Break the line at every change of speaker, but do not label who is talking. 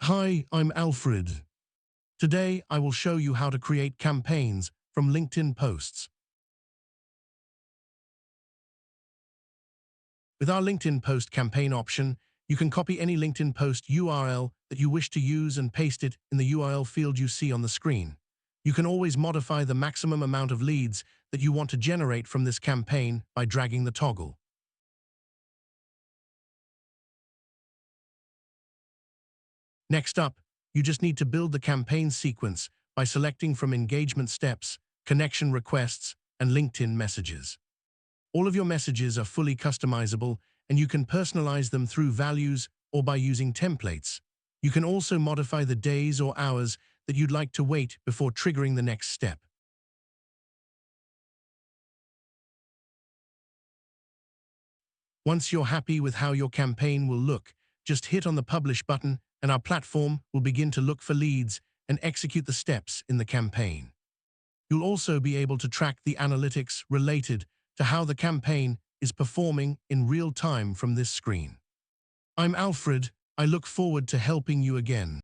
Hi, I'm Alfred. Today, I will show you how to create campaigns from LinkedIn posts. With our LinkedIn post campaign option, you can copy any LinkedIn post URL that you wish to use and paste it in the URL field you see on the screen. You can always modify the maximum amount of leads that you want to generate from this campaign by dragging the toggle. Next up, you just need to build the campaign sequence by selecting from engagement steps, connection requests, and LinkedIn messages. All of your messages are fully customizable, and you can personalize them through values or by using templates. You can also modify the days or hours that you'd like to wait before triggering the next step. Once you're happy with how your campaign will look, just hit on the Publish button and our platform will begin to look for leads and execute the steps in the campaign. You'll also be able to track the analytics related to how the campaign is performing in real time from this screen. I'm Alfred. I look forward to helping you again.